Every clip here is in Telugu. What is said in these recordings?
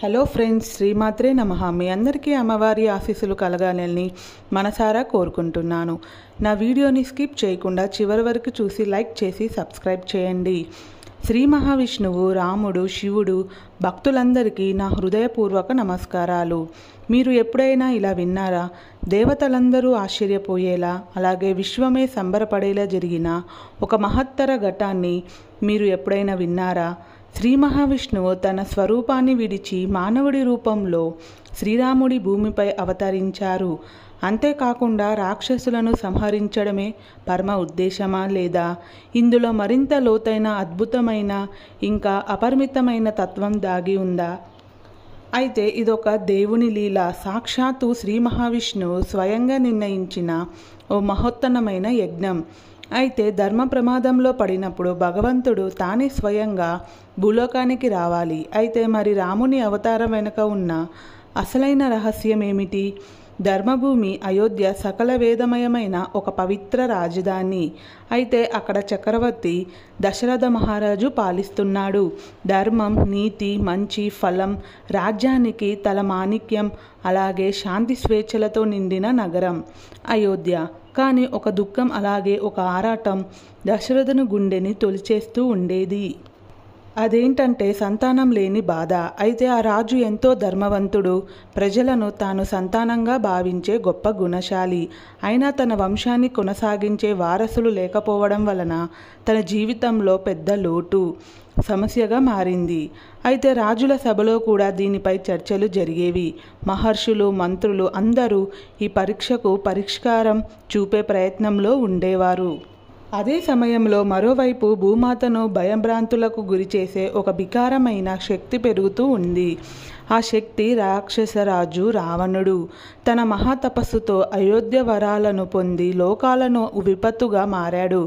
హలో ఫ్రెండ్స్, శ్రీమాత్రే నమః. మీ అందరికీ అమ్మవారి ఆశీస్సులు కలగాలని మనసారా కోరుకుంటున్నాను. నా వీడియోని స్కిప్ చేయకుండా చివరి వరకు చూసి లైక్ చేసి సబ్స్క్రైబ్ చేయండి. శ్రీ మహావిష్ణువు, రాముడు, శివుడు భక్తులందరికీ నా హృదయపూర్వక నమస్కారాలు. మీరు ఎప్పుడైనా ఇలా విన్నారా? దేవతలందరూ ఆశ్చర్యపోయేలా, అలాగే విశ్వమే సంబరపడేలా జరిగిన ఒక మహత్తర ఘట్టాన్ని మీరు ఎప్పుడైనా విన్నారా? శ్రీ మహావిష్ణువు తన స్వరూపాన్ని విడిచి మానవుడి రూపంలో శ్రీరాముడి భూమిపై అవతరించారు. అంతేకాకుండా రాక్షసులను సంహరించడమే పరమ ఉద్దేశమా, లేదా ఇందులో మరింత లోతైన, అద్భుతమైన, ఇంకా అపరిమితమైన తత్వం దాగి ఉందా? అయితే ఇదొక దేవుని లీల. సాక్షాత్తు శ్రీ మహావిష్ణువు స్వయంగా నిర్ణయించిన ఓ మహోత్తరమైన యజ్ఞం. అయితే ధర్మ ప్రమాదంలో పడినప్పుడు భగవంతుడు తానే స్వయంగా భూలోకానికి రావాలి. అయితే మరి రాముని అవతారం వెనుక ఉన్న అసలైన రహస్యం ఏమిటి? ధర్మభూమి అయోధ్య సకల వేదమయమైన ఒక పవిత్ర రాజధాని. అయితే అక్కడ చక్రవర్తి దశరథ మహారాజు పాలిస్తున్నాడు. ధర్మం, నీతి, మంచి, ఫలం, రాజ్యానికి తల మాణిక్యం, అలాగే శాంతి స్వేచ్ఛలతో నిండిన నగరం అయోధ్య. కానీ ఒక దుఃఖం, అలాగే ఒక ఆరాటం దశరథుని గుండెని తొలిచేస్తూ ఉండేది. అదేంటంటే సంతానం లేని బాధ. అయితే ఆ రాజు ఎంతో ధర్మవంతుడు, ప్రజలను తాను సంతానంగా భావించే గొప్ప గుణశాలి. అయినా తన వంశాన్ని కొనసాగించే వారసులు లేకపోవడం వలన తన జీవితంలో పెద్ద లోటు, సమస్యగా మారింది. అయితే రాజుల సభలో కూడా దీనిపై చర్చలు జరిగేవి. మహర్షులు, మంత్రులు అందరూ ఈ పరీక్షకు పరిష్కారం చూపే ప్రయత్నంలో ఉండేవారు. అదే సమయంలో మరోవైపు భూమాతను భయభ్రాంతులకు గురిచేసే ఒక వికారమైన శక్తి పెరుగుతూ ఉంది. ఆ శక్తి రాక్షసరాజు రావణుడు. తన మహాతపస్సుతో అయోధ్య వరాలను పొంది లోకాలను విపత్తుగా మారాడు.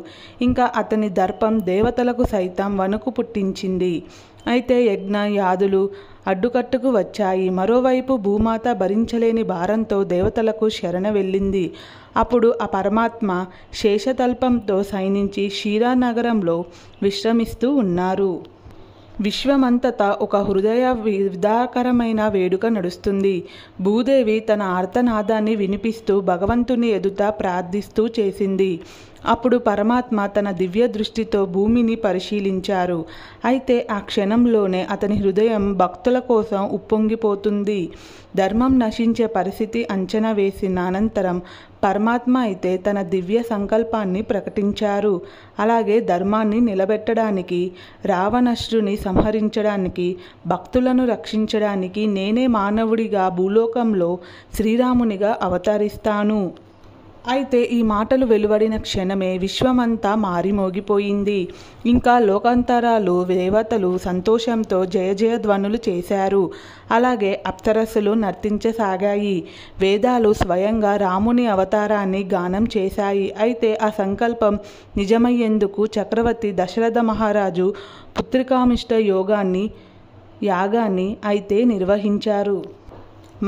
ఇంకా అతని దర్పం దేవతలకు సైతం వణుకు పుట్టించింది. అయితే యజ్ఞ యాదులు అడ్డుకట్టుకు వచ్చాయి. మరోవైపు భూమాత భరించలేని భారంతో దేవతలకు శరణ వెళ్ళింది. అప్పుడు ఆ పరమాత్మ శేషతల్పంతో శయనించి క్షీరానగరంలో విశ్రమిస్తూ ఉన్నారు. విశ్వమంతటా ఒక హృదయ విదాకరమైన వేడుక నడుస్తుంది. భూదేవి తన ఆర్తనాదాన్ని వినిపిస్తూ భగవంతుని ఎదుట ప్రార్థిస్తూ చేసింది. అప్పుడు పరమాత్మ తన దివ్య దృష్టితో భూమిని పరిశీలించారు. అయితే ఆ క్షణంలోనే అతని హృదయం భక్తుల కోసం ఉప్పొంగిపోతుంది. ధర్మం నశించే పరిస్థితి అంచనా వేసిన అనంతరం పరమాత్మ అయితే తన దివ్య సంకల్పాన్ని ప్రకటించారు. అలాగే ధర్మాన్ని నిలబెట్టడానికి, రావణాసురుని సంహరించడానికి, భక్తులను రక్షించడానికి నేనే మానవుడిగా భూలోకంలో శ్రీరామునిగా అవతరిస్తాను. అయితే ఈ మాటలు వెలువడిన క్షణమే విశ్వమంతా మారిమోగిపోయింది. ఇంకా లోకాంతరాలు, దేవతలు సంతోషంతో జయ జయ ధ్వనులు చేశారు. అలాగే అప్సరస్సులు నర్తించసాగాయి. వేదాలు స్వయంగా రాముని అవతారాన్ని గానం చేశాయి. అయితే ఆ సంకల్పం నిజమయ్యేందుకు చక్రవర్తి దశరథ మహారాజు పుత్రికామిష్ట యాగాన్ని అయితే నిర్వహించారు.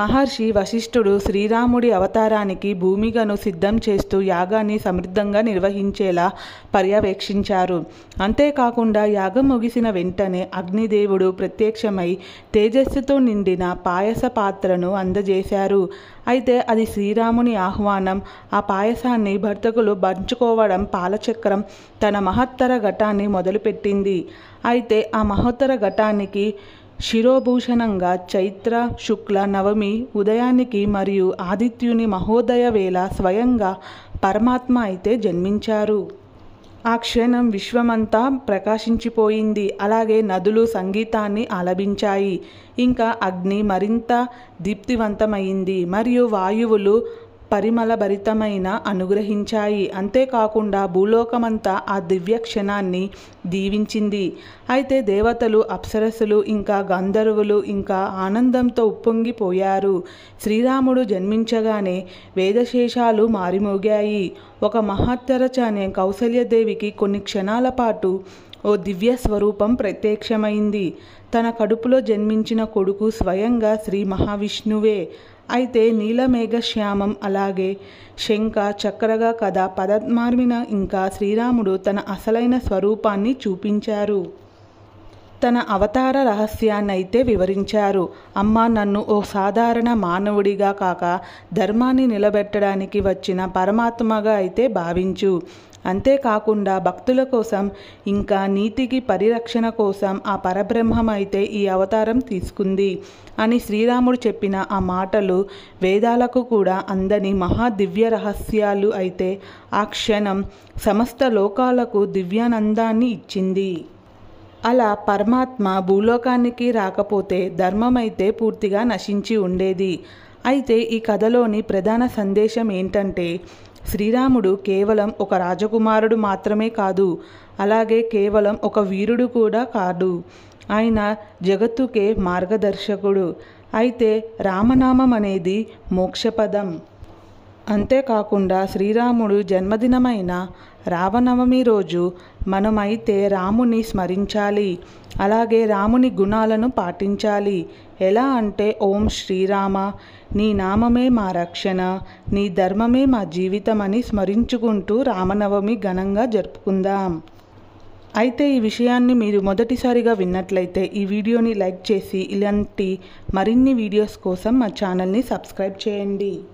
మహర్షి వశిష్ఠుడు శ్రీరాముడి అవతారానికి భూమికను సిద్ధం చేస్తూ యాగాన్ని సమృద్ధంగా నిర్వహించేలా పర్యవేక్షించారు. అంతేకాకుండా యాగం ముగిసిన వెంటనే అగ్నిదేవుడు ప్రత్యక్షమై తేజస్సుతో నిండిన పాయస పాత్రను అందజేశారు. అయితే అది శ్రీరాముని ఆహ్వానం. ఆ పాయసాన్ని భర్తకులు పంచుకోవడం పాలచక్రం తన మహత్తర ఘటాన్ని మొదలుపెట్టింది. అయితే ఆ మహత్తర ఘటానికి శిరోభూషణంగా చైత్ర శుక్ల నవమి ఉదయానికి మరియు ఆదిత్యుని మహోదయ వేళ స్వయంగా పరమాత్మ అయితే జన్మించారు. ఆ క్షణం విశ్వమంతా ప్రకాశించిపోయింది. అలాగే నదులు సంగీతాన్ని ఆలపించాయి. ఇంకా అగ్ని మరింత దీప్తివంతమైంది మరియు వాయువులు పరిమళభరితమైన అనుగ్రహించాయి. అంతేకాకుండా భూలోకమంతా ఆ దివ్య క్షణాన్ని దీవించింది. అయితే దేవతలు, అప్సరస్సులు, ఇంకా గంధర్వులు ఇంకా ఆనందంతో ఉప్పొంగిపోయారు. శ్రీరాముడు జన్మించగానే వేదశేషాలు మారిమోగాయి. ఒక మహత్తరచనే కౌసల్యదేవికి కొన్ని క్షణాల పాటు ఓ దివ్య స్వరూపం ప్రత్యక్షమైంది. తన కడుపులో జన్మించిన కొడుకు స్వయంగా శ్రీ మహావిష్ణువే. అయితే నీలమేఘశ్యామం, అలాగే శంఖ చక్రగా కథ పదమార్మిన ఇంకా శ్రీరాముడు తన అసలైన స్వరూపాన్ని చూపించారు. తన అవతార రహస్యాన్నైతే వివరించారు. అమ్మ, నన్ను ఓ సాధారణ మానవుడిగా కాక ధర్మాన్ని నిలబెట్టడానికి వచ్చిన పరమాత్మగా అయితే భావించు. అంతేకాకుండా భక్తుల కోసం ఇంకా నీతికి పరిరక్షణ కోసం ఆ పరబ్రహ్మం అయితే ఈ అవతారం తీసుకుంది అని శ్రీరాముడు చెప్పిన ఆ మాటలు వేదాలకు కూడా అందని మహా దివ్య రహస్యాలు అయితే ఆ క్షణం సమస్త లోకాలకు దివ్యానందాన్ని ఇచ్చింది. అలా పరమాత్మ భూలోకానికి రాకపోతే ధర్మం అయితే పూర్తిగా నశించి ఉండేది. అయితే ఈ కథలోని ప్రధాన సందేశం ఏంటంటే, శ్రీరాముడు కేవలం ఒక రాజకుమారుడు మాత్రమే కాదు, అలాగే కేవలం ఒక వీరుడు కూడా కాదు. ఆయన జగత్తుకే మార్గదర్శకుడు. అయితే రామనామం అనేది మోక్షపదం. అంతేకాకుండా శ్రీరాముడు జన్మదినమైన రామనవమి రోజు మనమైతే రాముని స్మరించాలి. అలాగే రాముని గుణాలను పాటించాలి. ఎలా అంటే, ఓం శ్రీరామ, నీ నామమే మా రక్షణ, నీ ధర్మమే మా జీవితం అని స్మరించుకుంటూ రామనవమి ఘనంగా జరుపుకుందాం. అయితే ఈ విషయాన్ని మీరు మొదటిసారిగా విన్నట్లయితే ఈ వీడియోని లైక్ చేసి ఇలాంటి మరిన్ని వీడియోస్ కోసం మా ఛానల్ని సబ్స్క్రైబ్ చేయండి.